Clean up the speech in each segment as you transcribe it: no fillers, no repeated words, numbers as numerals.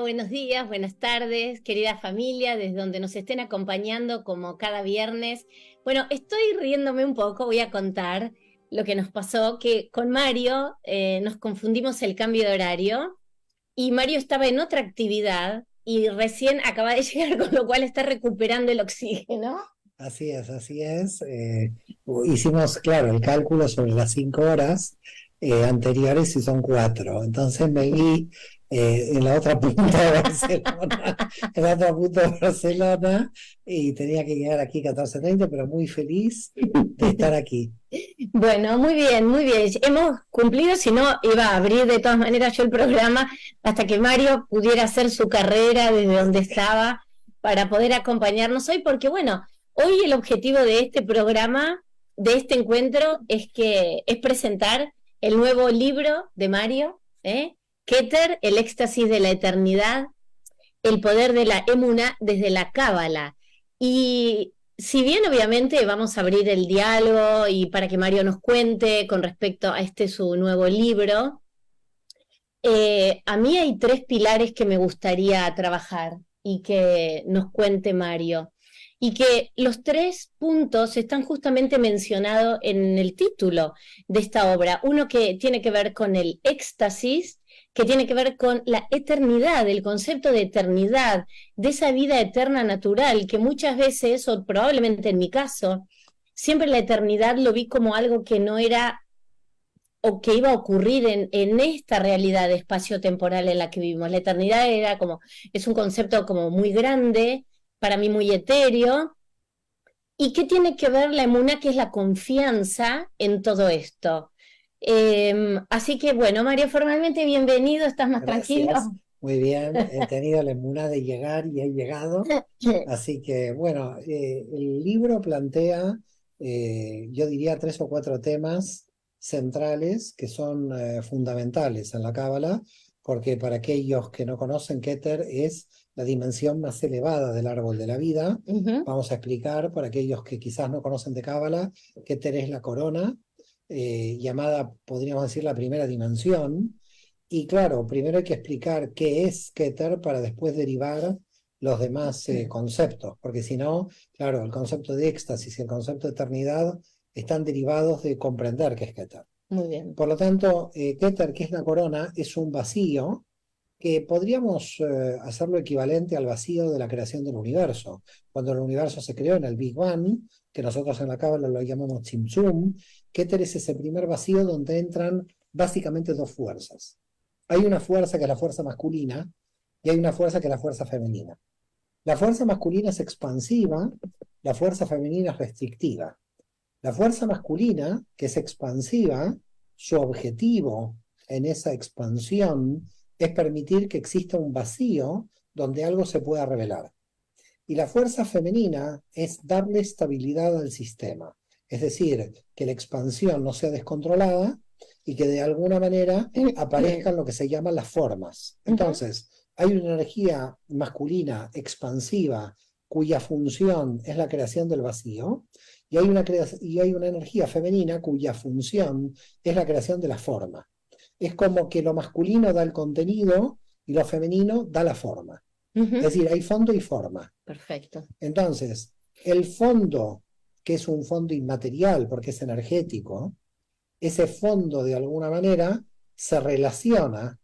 buenos días, buenas tardes, querida familia, desde donde nos estén acompañando como cada viernes. Bueno, estoy riéndome un poco, voy a contar lo que nos pasó, que con Mario nos confundimos el cambio de horario y Mario estaba en otra actividad y recién acaba de llegar, con lo cual está recuperando el oxígeno. Así es, así es. Hicimos, claro, el cálculo sobre las 5 horas anteriores y son 4. Entonces me vi en la otra punta de Barcelona, en la otra punta de Barcelona, y tenía que llegar aquí 14:30, pero muy feliz de estar aquí. Bueno, muy bien, muy bien. Hemos cumplido, si no, iba a abrir de todas maneras yo el programa hasta que Mario pudiera hacer su carrera desde donde estaba para poder acompañarnos hoy, porque bueno, hoy el objetivo de este programa, de este encuentro, es presentar el nuevo libro de Mario, Keter, el éxtasis de la eternidad, el poder de la emuna desde la cábala. Y si bien obviamente vamos a abrir el diálogo y para que Mario nos cuente con respecto a su nuevo libro, a mí hay tres pilares que me gustaría trabajar y que nos cuente Mario. Y que los tres puntos están justamente mencionados en el título de esta obra. Uno que tiene que ver con el éxtasis, que tiene que ver con la eternidad, el concepto de eternidad, de esa vida eterna natural, que muchas veces, o probablemente en mi caso, siempre la eternidad lo vi como algo que no era o que iba a ocurrir en esta realidad espacio-temporal en la que vivimos. La eternidad era como, es un concepto como muy grande, para mí muy etéreo. ¿Y qué tiene que ver la emuna, que es la confianza en todo esto? Así que bueno, Mario, formalmente bienvenido, ¿estás más tranquilo? Gracias, muy bien. He tenido la emuna de llegar y he llegado. Así que, bueno, el libro plantea, yo diría, 3 o 4 temas centrales que son fundamentales en la Cábala, porque para aquellos que no conocen, Keter es la dimensión más elevada del árbol de la vida. Vamos a explicar, para aquellos que quizás no conocen de Cábala, Keter es la corona, llamada, podríamos decir, la primera dimensión. Y claro, primero hay que explicar qué es Keter para después derivar los demás conceptos, porque si no, claro, el concepto de éxtasis y el concepto de eternidad están derivados de comprender qué es Keter. Muy bien. Por lo tanto, Keter, que es la corona, es un vacío que podríamos hacerlo equivalente al vacío de la creación del universo. Cuando el universo se creó en el Big Bang, que nosotros en la Cábala lo llamamos Tzimtzum, Keter es ese primer vacío donde entran básicamente 2 fuerzas. Hay una fuerza que es la fuerza masculina y hay una fuerza que es la fuerza femenina. La fuerza masculina es expansiva, la fuerza femenina es restrictiva. La fuerza masculina, que es expansiva, su objetivo en esa expansión es permitir que exista un vacío donde algo se pueda revelar. Y la fuerza femenina es darle estabilidad al sistema, es decir, que la expansión no sea descontrolada y que de alguna manera aparezcan lo que se llaman las formas. Entonces, hay una energía masculina expansiva cuya función es la creación del vacío, y hay una energía femenina cuya función es la creación de la forma. Es como que lo masculino da el contenido y lo femenino da la forma. Es decir, hay fondo y forma. Perfecto. Entonces, el fondo, que es un fondo inmaterial porque es energético, ese fondo de alguna manera se relaciona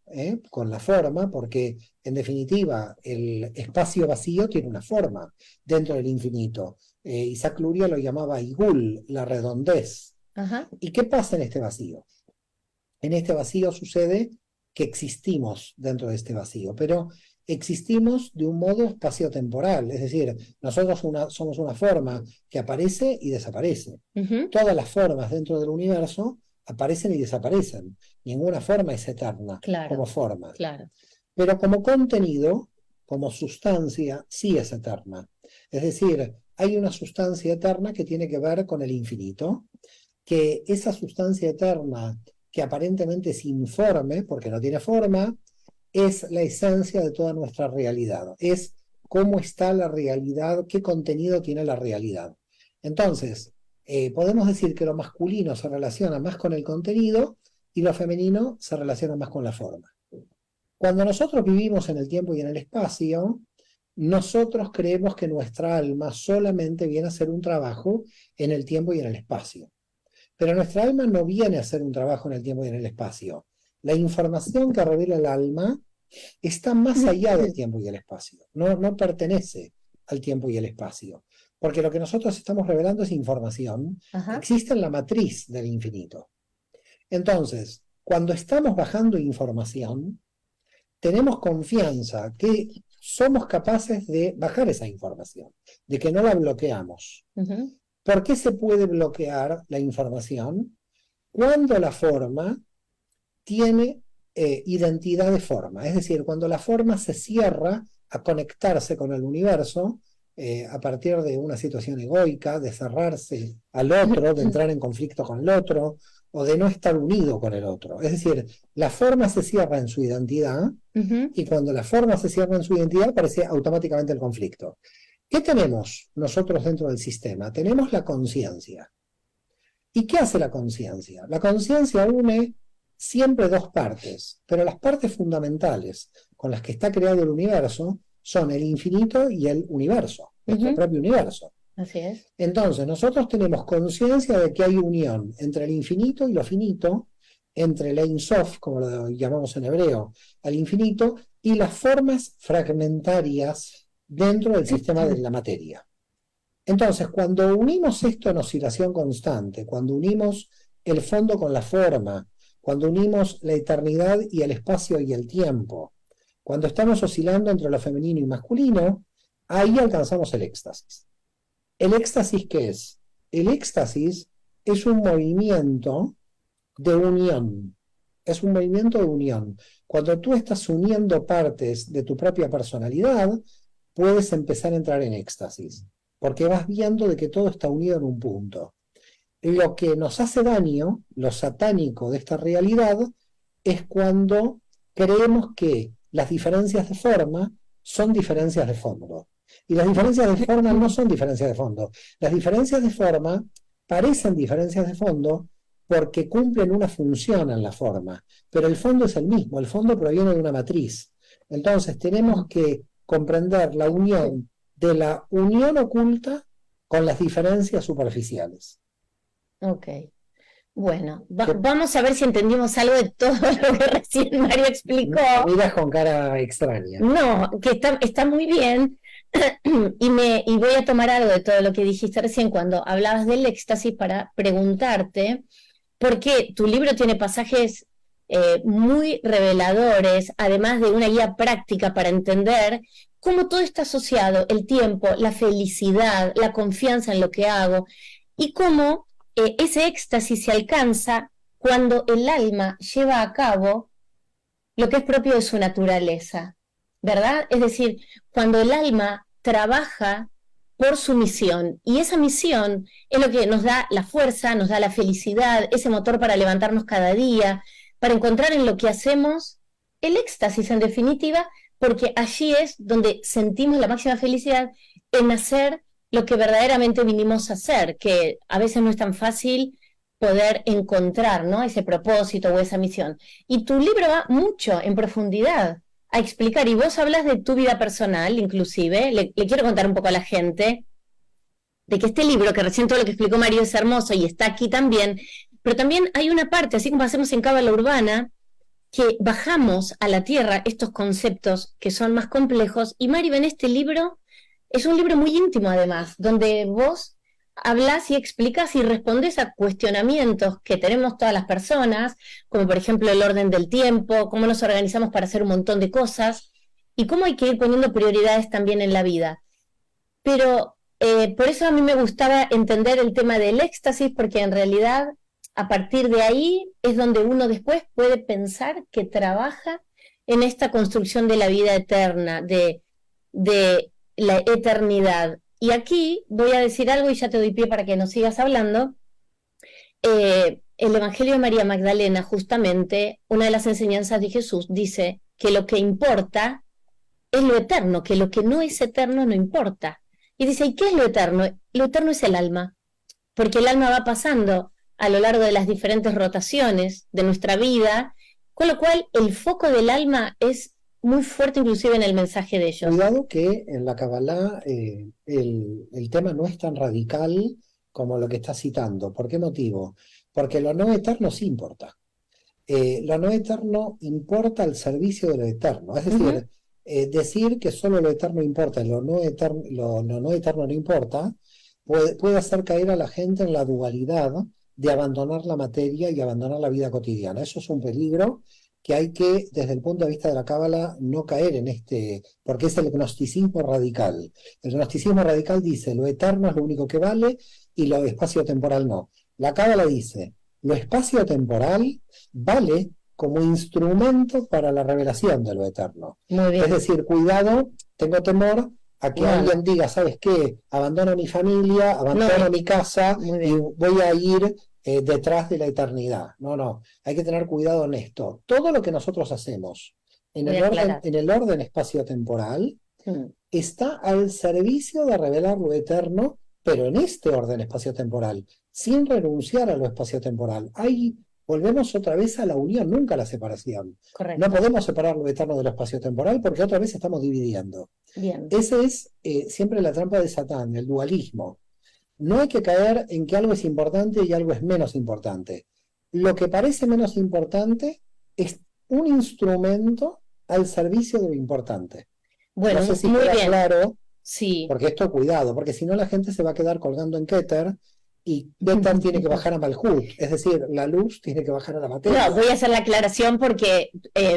con la forma, porque en definitiva el espacio vacío tiene una forma dentro del infinito. Isaac Luria lo llamaba Igul, la redondez. Ajá. ¿Y qué pasa en este vacío? En este vacío sucede que existimos dentro de este vacío, pero existimos de un modo espaciotemporal, es decir, nosotros somos una forma que aparece y desaparece. Todas las formas dentro del universo aparecen y desaparecen. Ninguna forma es eterna como forma. Claro. Pero como contenido, como sustancia, sí es eterna. Es decir, hay una sustancia eterna que tiene que ver con el infinito, que esa sustancia eterna, que aparentemente es informe, porque no tiene forma, es la esencia de toda nuestra realidad. Es cómo está la realidad, qué contenido tiene la realidad. Entonces, podemos decir que lo masculino se relaciona más con el contenido y lo femenino se relaciona más con la forma. Cuando nosotros vivimos en el tiempo y en el espacio, nosotros creemos que nuestra alma solamente viene a hacer un trabajo en el tiempo y en el espacio. Pero nuestra alma no viene a hacer un trabajo en el tiempo y en el espacio. La información que revela el alma está más allá del tiempo y el espacio. No pertenece al tiempo y el espacio. Porque lo que nosotros estamos revelando es información que existe en la matriz del infinito. Entonces, cuando estamos bajando información, tenemos confianza que somos capaces de bajar esa información, de que no la bloqueamos. ¿Por qué se puede bloquear la información? Cuando la forma tiene identidad de forma, es decir, cuando la forma se cierra a conectarse con el universo a partir de una situación egoica, de cerrarse al otro, de entrar en conflicto con el otro, o de no estar unido con el otro. Es decir, la forma se cierra en su identidad, y cuando la forma se cierra en su identidad aparece automáticamente el conflicto. ¿Qué tenemos nosotros dentro del sistema? Tenemos la conciencia. ¿Y qué hace la conciencia? La conciencia une siempre dos partes, pero las partes fundamentales con las que está creado el universo son el infinito y el universo, nuestro propio universo. Así es. Entonces, nosotros tenemos conciencia de que hay unión entre el infinito y lo finito, entre el Ein Sof, como lo llamamos en hebreo, al infinito, y las formas fragmentarias dentro del sistema de la materia. Entonces, cuando unimos esto en oscilación constante, cuando unimos el fondo con la forma, cuando unimos la eternidad y el espacio y el tiempo, cuando estamos oscilando entre lo femenino y masculino, ahí alcanzamos el éxtasis. ¿El éxtasis qué es? El éxtasis es un movimiento de unión. Es un movimiento de unión. Cuando tú estás uniendo partes de tu propia personalidad, puedes empezar a entrar en éxtasis, porque vas viendo de que todo está unido en un punto. Lo que nos hace daño, lo satánico de esta realidad, es cuando creemos que las diferencias de forma son diferencias de fondo. Y las diferencias de forma no son diferencias de fondo. Las diferencias de forma parecen diferencias de fondo porque cumplen una función en la forma, pero el fondo es el mismo, el fondo proviene de una matriz. Entonces tenemos que comprender la unión de la unión oculta con las diferencias superficiales. Ok. Bueno, vamos a ver si entendimos algo de todo lo que recién Mario explicó. Me miras con cara extraña. No, que está muy bien. Y voy a tomar algo de todo lo que dijiste recién cuando hablabas del éxtasis para preguntarte, porque tu libro tiene pasajes muy reveladores, además de una guía práctica para entender cómo todo está asociado, el tiempo, la felicidad, la confianza en lo que hago, y cómo ese éxtasis se alcanza cuando el alma lleva a cabo lo que es propio de su naturaleza, ¿verdad? Es decir, cuando el alma trabaja por su misión, y esa misión es lo que nos da la fuerza, nos da la felicidad, ese motor para levantarnos cada día, para encontrar en lo que hacemos el éxtasis en definitiva, porque allí es donde sentimos la máxima felicidad en hacer lo que verdaderamente vinimos a hacer, que a veces no es tan fácil poder encontrar, ¿no?, ese propósito o esa misión. Y tu libro va mucho en profundidad a explicar, y vos hablas de tu vida personal, inclusive, le quiero contar un poco a la gente, de que este libro, que recién todo lo que explicó Mario es hermoso y está aquí también, pero también hay una parte, así como hacemos en Cábala Urbana, que bajamos a la tierra estos conceptos que son más complejos, y Mario en este libro, es un libro muy íntimo además, donde vos hablas y explicas y respondes a cuestionamientos que tenemos todas las personas, como por ejemplo el orden del tiempo, cómo nos organizamos para hacer un montón de cosas, y cómo hay que ir poniendo prioridades también en la vida. Pero por eso a mí me gustaba entender el tema del éxtasis, porque en realidad a partir de ahí es donde uno después puede pensar que trabaja en esta construcción de la vida eterna, de la eternidad. Y aquí voy a decir algo y ya te doy pie para que nos sigas hablando. El Evangelio de María Magdalena, justamente, una de las enseñanzas de Jesús, dice que lo que importa es lo eterno, que lo que no es eterno no importa. Y dice, ¿y qué es lo eterno? Lo eterno es el alma, porque el alma va pasando a lo largo de las diferentes rotaciones de nuestra vida, Con lo cual, el foco del alma es muy fuerte, inclusive en el mensaje de ellos. Cuidado que en la Kabbalah el tema no es tan radical como lo que está citando. ¿Por qué motivo? Porque lo no eterno sí importa. Lo no eterno importa al servicio de lo eterno. Es decir, decir que solo lo eterno importa y lo no eterno no importa, puede hacer caer a la gente en la dualidad de abandonar la materia y abandonar la vida cotidiana. Eso es un peligro que hay que, desde el punto de vista de la Cábala, no caer en porque es el gnosticismo radical. El gnosticismo radical dice, lo eterno es lo único que vale y lo espacio-temporal no. La Cábala dice, lo espacio-temporal vale como instrumento para la revelación de lo eterno. Muy bien. Es decir, cuidado, tengo temor a que alguien diga, ¿sabes qué? Abandono mi familia, abandono mi casa y voy a ir detrás de la eternidad. No, hay que tener cuidado en esto. Todo lo que nosotros hacemos en el orden espacio-temporal está al servicio de revelar lo eterno, pero en este orden espacio-temporal, sin renunciar a lo espacio-temporal. Volvemos otra vez a la unión, nunca a la separación. Correcto. No podemos separar lo eterno de lo espacio-temporal porque otra vez estamos dividiendo. Bien. Ese es siempre la trampa de Satán, el dualismo. No hay que caer en que algo es importante y algo es menos importante. Lo que parece menos importante es un instrumento al servicio de lo importante. Bueno, no sé si muy queda bien. claro, sí. Porque esto cuidado, porque si no la gente se va a quedar colgando en Keter y Keter tiene que bajar a Malhut, es decir, la luz tiene que bajar a la materia. No, voy a hacer la aclaración porque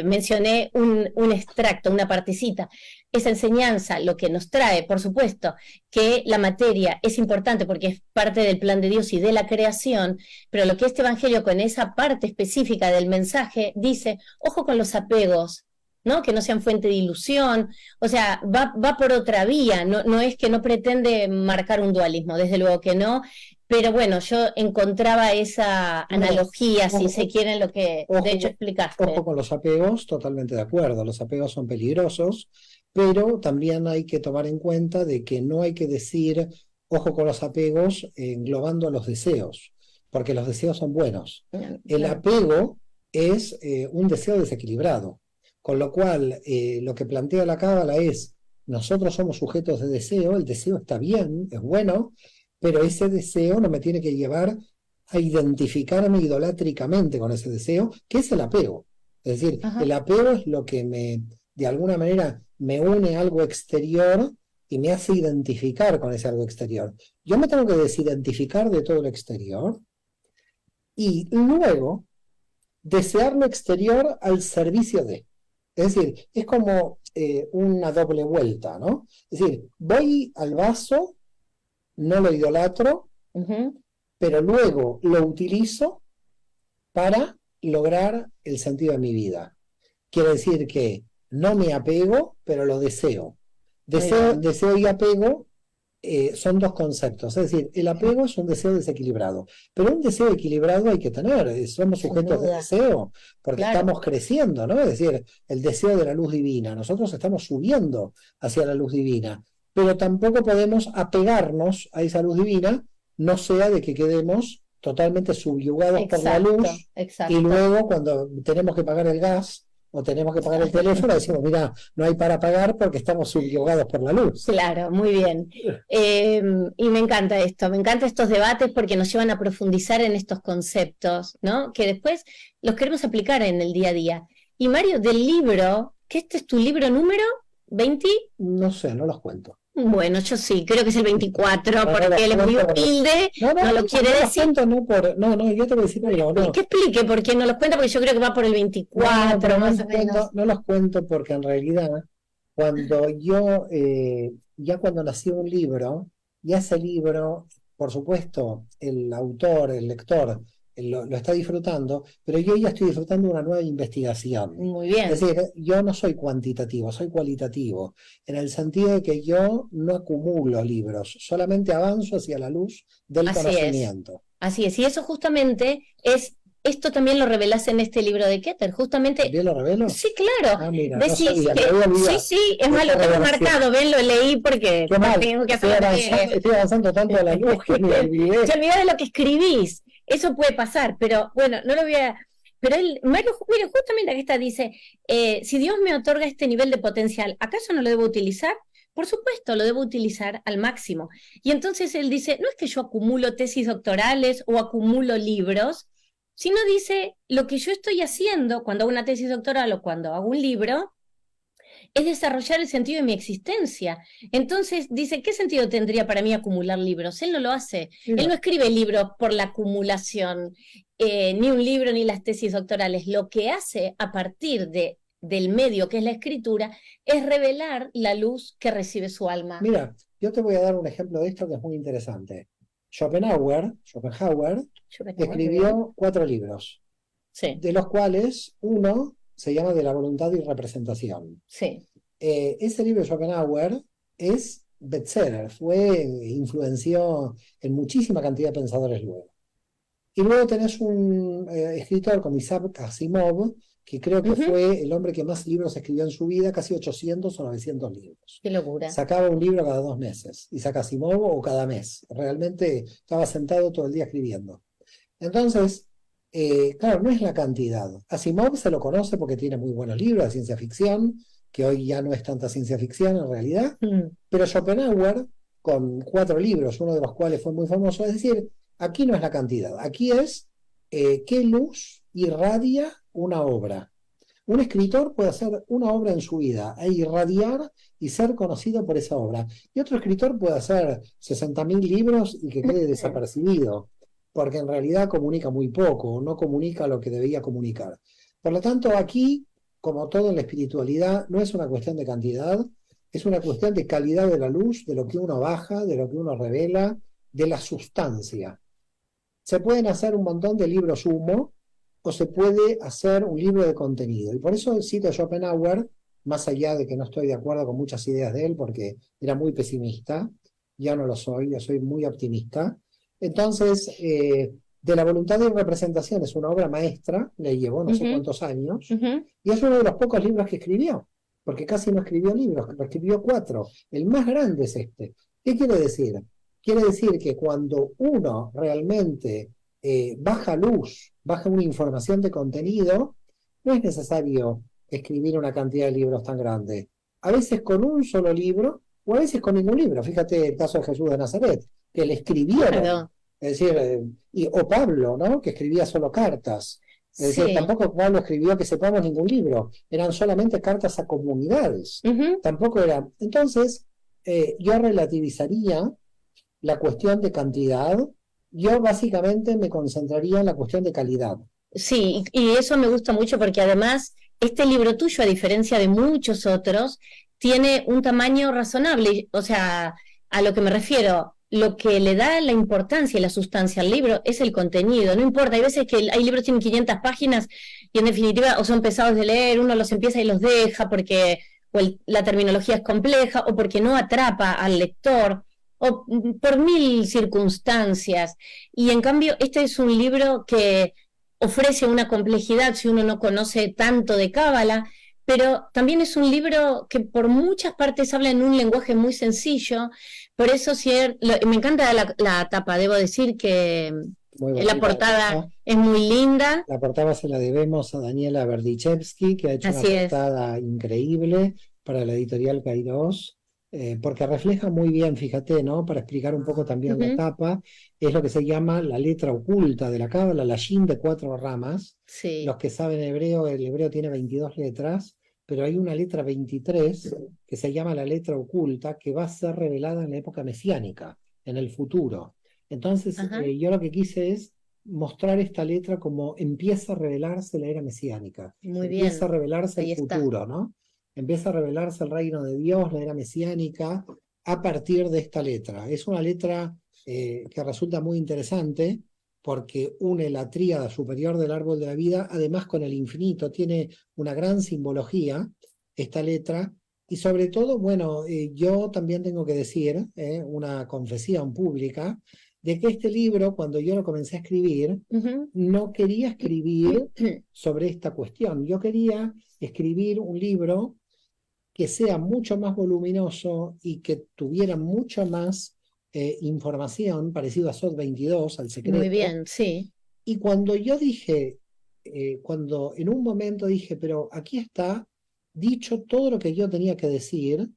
mencioné un extracto, una partecita. Esa enseñanza lo que nos trae, por supuesto, que la materia es importante porque es parte del plan de Dios y de la creación, pero lo que este evangelio con esa parte específica del mensaje dice, ojo con los apegos, ¿no? Que no sean fuente de ilusión, o sea, va por otra vía, no es que no pretende marcar un dualismo, desde luego que no, pero bueno, yo encontraba esa analogía, si se quiere, en lo que de hecho explicaste. Ojo con los apegos, totalmente de acuerdo, los apegos son peligrosos, pero también hay que tomar en cuenta de que no hay que decir, ojo con los apegos, englobando los deseos, porque los deseos son buenos. El apego es un deseo desequilibrado. Con lo cual, lo que plantea la Cábala es, nosotros somos sujetos de deseo, el deseo está bien, es bueno, pero ese deseo no me tiene que llevar a identificarme idolátricamente con ese deseo, que es el apego. Es decir, el apego es lo que de alguna manera, me une a algo exterior y me hace identificar con ese algo exterior. Yo me tengo que desidentificar de todo lo exterior y luego desear lo exterior al servicio de. Es decir, es como una doble vuelta, ¿no? Es decir, voy al vaso, no lo idolatro, pero luego lo utilizo para lograr el sentido de mi vida. Quiere decir que no me apego, pero lo deseo. Deseo y apego son dos conceptos. Es decir, el apego es un deseo desequilibrado, pero un deseo equilibrado hay que tener. Somos sujetos de deseo, porque estamos creciendo, ¿no? Es decir, el deseo de la luz divina. Nosotros estamos subiendo hacia la luz divina, pero tampoco podemos apegarnos a esa luz divina, no sea de que quedemos totalmente subyugados por la luz, y luego cuando tenemos que pagar el gas o tenemos que pagar el teléfono, decimos, mira, no hay para pagar porque estamos subyugados por la luz. Claro, muy bien. Y me encanta esto, me encantan estos debates porque nos llevan a profundizar en estos conceptos, ¿no? Que después los queremos aplicar en el día a día. Y Mario, del libro, que este es tu libro número 20? No sé, no los cuento. Bueno, yo sí, creo que es el 24, porque él es muy humilde, no lo quiere decir. No, yo te voy a decir algo. Que explique por qué no los cuenta, porque yo creo que va por el 24, más o menos. No los cuento porque en realidad, cuando yo, ya cuando nació un libro, ya ese libro, por supuesto, el autor, el lector, lo está disfrutando, pero yo ya estoy disfrutando de una nueva investigación. Muy bien. Es decir, yo no soy cuantitativo, soy cualitativo, en el sentido de que yo no acumulo libros, solamente avanzo hacia la luz del conocimiento. Así es, y eso justamente es, esto también lo revelás en este libro de Keter, justamente. ¿También lo revelo? Sí, claro. Ah, mira, decís no sabía, que, sí, es más, lo tengo marcado, ven, lo leí porque tengo que hacer estoy avanzando tanto a la luz que me olvidé. Te olvidás de lo que escribís. Eso puede pasar, pero bueno, no lo voy a... Pero Mario, mira, justamente aquí está, dice, si Dios me otorga este nivel de potencial, ¿acaso no lo debo utilizar? Por supuesto, lo debo utilizar al máximo. Y entonces él dice, no es que yo acumulo tesis doctorales o acumulo libros, sino dice, lo que yo estoy haciendo cuando hago una tesis doctoral o cuando hago un libro, es desarrollar el sentido de mi existencia. Entonces dice, ¿qué sentido tendría para mí acumular libros? Él no lo hace. Él no escribe libros por la acumulación, ni un libro ni las tesis doctorales. Lo que hace a partir del medio que es la escritura es revelar la luz que recibe su alma. Mira, yo te voy a dar un ejemplo de esto que es muy interesante. Schopenhauer escribió 4 libros, Sí, de los cuales uno se llama De la voluntad y representación. sí. Ese libro de Schopenhauer es bestseller, influenció en muchísima cantidad de pensadores luego. Y luego tenés un escritor como Isaac Asimov, que creo que fue el hombre que más libros escribió en su vida, casi 800 o 900 libros. Qué locura. Sacaba un libro cada 2 meses, Isaac Asimov, o cada mes. Realmente estaba sentado todo el día escribiendo. Entonces, claro, no es la cantidad. Asimov se lo conoce porque tiene muy buenos libros de ciencia ficción, que hoy ya no es tanta ciencia ficción en realidad, pero Schopenhauer, con 4 libros, uno de los cuales fue muy famoso, es decir, aquí no es la cantidad, aquí es qué luz irradia una obra. Un escritor puede hacer una obra en su vida e irradiar y ser conocido por esa obra. Y otro escritor puede hacer 60.000 libros y que quede desapercibido, porque en realidad comunica muy poco, no comunica lo que debía comunicar. Por lo tanto, aquí, como todo en la espiritualidad, no es una cuestión de cantidad, es una cuestión de calidad de la luz, de lo que uno baja, de lo que uno revela, de la sustancia. Se pueden hacer un montón de libros humo, o se puede hacer un libro de contenido. Y por eso cito a Schopenhauer, más allá de que no estoy de acuerdo con muchas ideas de él, porque era muy pesimista, ya no lo soy, yo soy muy optimista. Entonces, De la voluntad de representación es una obra maestra, le llevó no sé cuántos años, y es uno de los pocos libros que escribió, porque casi no escribió libros, escribió 4. El más grande es este. ¿Qué quiere decir? Quiere decir que cuando uno realmente baja luz, baja una información de contenido, no es necesario escribir una cantidad de libros tan grande. A veces con un solo libro, o a veces con ningún libro. Fíjate el caso de Jesús de Nazaret, que le escribieron. Claro. Es decir, o Pablo, ¿no? Que escribía solo cartas. Es decir, tampoco Pablo escribió que sepamos ningún libro. Eran solamente cartas a comunidades. Tampoco era. Entonces, yo relativizaría la cuestión de cantidad. Yo básicamente me concentraría en la cuestión de calidad. Sí, y eso me gusta mucho porque además este libro tuyo, a diferencia de muchos otros, tiene un tamaño razonable. O sea, a lo que me refiero, lo que le da la importancia y la sustancia al libro es el contenido. No importa, hay veces que hay libros que tienen 500 páginas y en definitiva o son pesados de leer, uno los empieza y los deja porque la terminología es compleja o porque no atrapa al lector, o por 1000 circunstancias. Y en cambio, este es un libro que ofrece una complejidad si uno no conoce tanto de Cábala, pero también es un libro que por muchas partes habla en un lenguaje muy sencillo. Por eso me encanta la tapa, debo decir que la portada es muy linda. La portada se la debemos a Daniela Berdichevsky, que ha hecho una portada increíble para la editorial Kairos. Porque refleja muy bien, fíjate, ¿no? Para explicar un poco también la tapa, es lo que se llama la letra oculta de la cábala, la shin de 4 ramas. Sí. Los que saben hebreo, el hebreo tiene 22 letras, pero hay una letra 23 que se llama la letra oculta, que va a ser revelada en la época mesiánica, en el futuro. Entonces, yo lo que quise es mostrar esta letra como empieza a revelarse la era mesiánica. Muy empieza bien. a revelarse Ahí el futuro, ¿no? Empieza a revelarse el reino de Dios, la era mesiánica, a partir de esta letra. Es una letra que resulta muy interesante porque une la tríada superior del árbol de la vida, además con el infinito, tiene una gran simbología esta letra, y sobre todo, bueno, yo también tengo que decir, una confesión pública, de que este libro, cuando yo lo comencé a escribir, no quería escribir sobre esta cuestión. Yo quería escribir un libro que sea mucho más voluminoso y que tuviera mucho más información, parecido a SOT 22, al secreto. Muy bien, sí. Y cuando yo dije, cuando en un momento dije, pero aquí está dicho todo lo que yo tenía que decir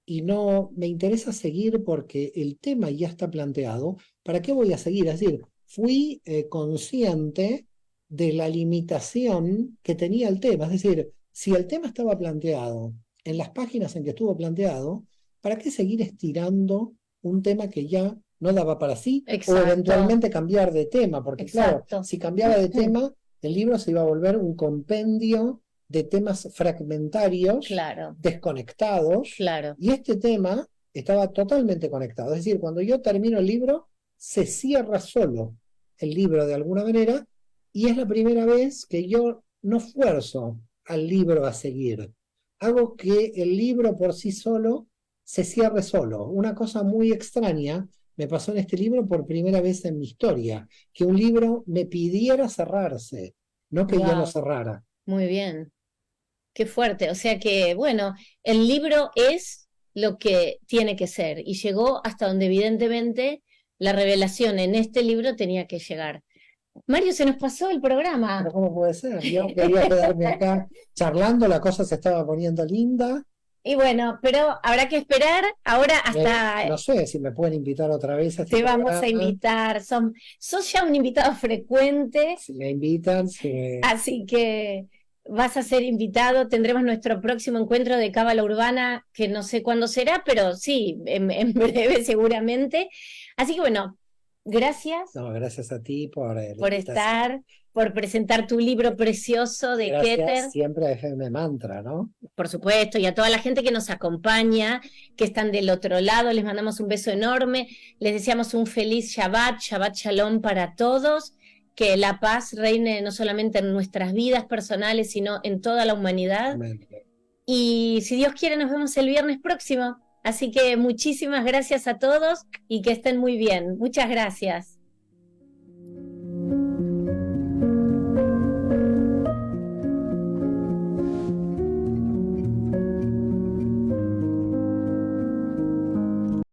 y no me interesa seguir porque el tema ya está planteado, ¿para qué voy a seguir? Es decir, fui consciente de la limitación que tenía el tema. Es decir, si el tema estaba planteado en las páginas en que estuvo planteado, ¿para qué seguir estirando un tema que ya no daba para sí? O Exacto, eventualmente cambiar de tema, porque claro, exacto. si cambiaba de tema, el libro se iba a volver un compendio de temas fragmentarios, Claro, desconectados, claro. y este tema estaba totalmente conectado. Es decir, cuando yo termino el libro, se cierra solo el libro de alguna manera, y es la primera vez que yo no fuerzo al libro a seguir. Hago que el libro por sí solo se cierre solo. Una cosa muy extraña me pasó en este libro por primera vez en mi historia, que un libro me pidiera cerrarse, no que yo lo Wow, cerrara. muy bien. Qué fuerte. O sea que, bueno, el libro es lo que tiene que ser y llegó hasta donde evidentemente la revelación en este libro tenía que llegar. Mario, se nos pasó el programa. Pero ¿cómo puede ser? Yo quería quedarme acá charlando, la cosa se estaba poniendo linda. Y bueno, pero habrá que esperar ahora hasta No sé si me pueden invitar otra vez a este te vamos a programa. invitar. Sos ya un invitado frecuente, Si me invitan, así que vas a ser invitado. Tendremos nuestro próximo encuentro de Cábala Urbana, que no sé cuándo será, pero sí, en breve seguramente. Así que bueno, gracias no, gracias a ti por la por invitación. estar, por presentar tu libro precioso de Gracias Keter, siempre a FM Mantra, ¿no? por supuesto, y a toda la gente que nos acompaña, que están del otro lado. Les mandamos un beso enorme, les deseamos un feliz Shabbat, Shabbat Shalom para todos, que la paz reine no solamente en nuestras vidas personales, sino en toda la humanidad. Amén. Y si Dios quiere, nos vemos el viernes próximo. Así que muchísimas gracias a todos y que estén muy bien. Muchas gracias.